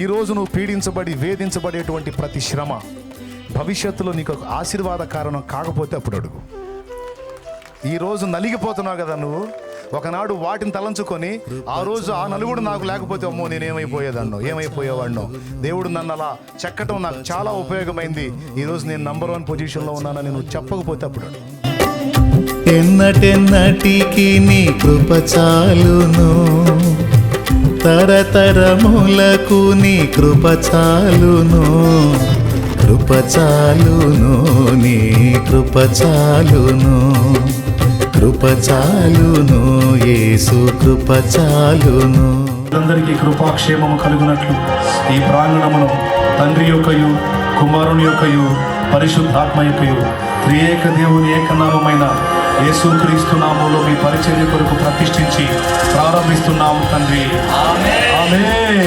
ఈరోజు నువ్వు పీడించబడి వేధించబడేటువంటి ప్రతి శ్రమ భవిష్యత్తులో నీకు ఒక ఆశీర్వాద కారణం కాకపోతే అప్పుడు అడుగు. ఈరోజు నలిగిపోతున్నావు కదా నువ్వు, ఒకనాడు వాటిని తలంచుకొని ఆ రోజు ఆ నలుగుడు నాకు లేకపోతే అమ్మో నేనేమైపోయేదాన్నో ఏమైపోయేవాడినో, దేవుడు నన్ను అలా చెక్కటం నాకు చాలా ఉపయోగమైంది, ఈరోజు నేను నంబర్ 1 పొజిషన్లో ఉన్నానని నువ్వు చెప్పకపోతే అప్పుడు అడుగు. ఎన్నటెన్నటికి నీ కృప చాలును, తరతరములకు నీ కృప చాలును, కృప చాలును, నీ కృప చాలును, కృప చాలును, యేసు కృప చాలును. అందరికీ కృపాక్షేమము కలుగునట్లు ఈ ప్రాంగణమును తండ్రి యొక్కయు కుమారుని యొక్కయు పరిశుద్ధాత్మ యొక్కయు త్రియేక దేవుని ఏకనామమైన యేసుక్రీస్తు నామములో మీ పరిచర్య కొరకు ప్రతిష్ఠించి ప్రారంభిస్తున్నాము తండ్రి. ఆమేన్.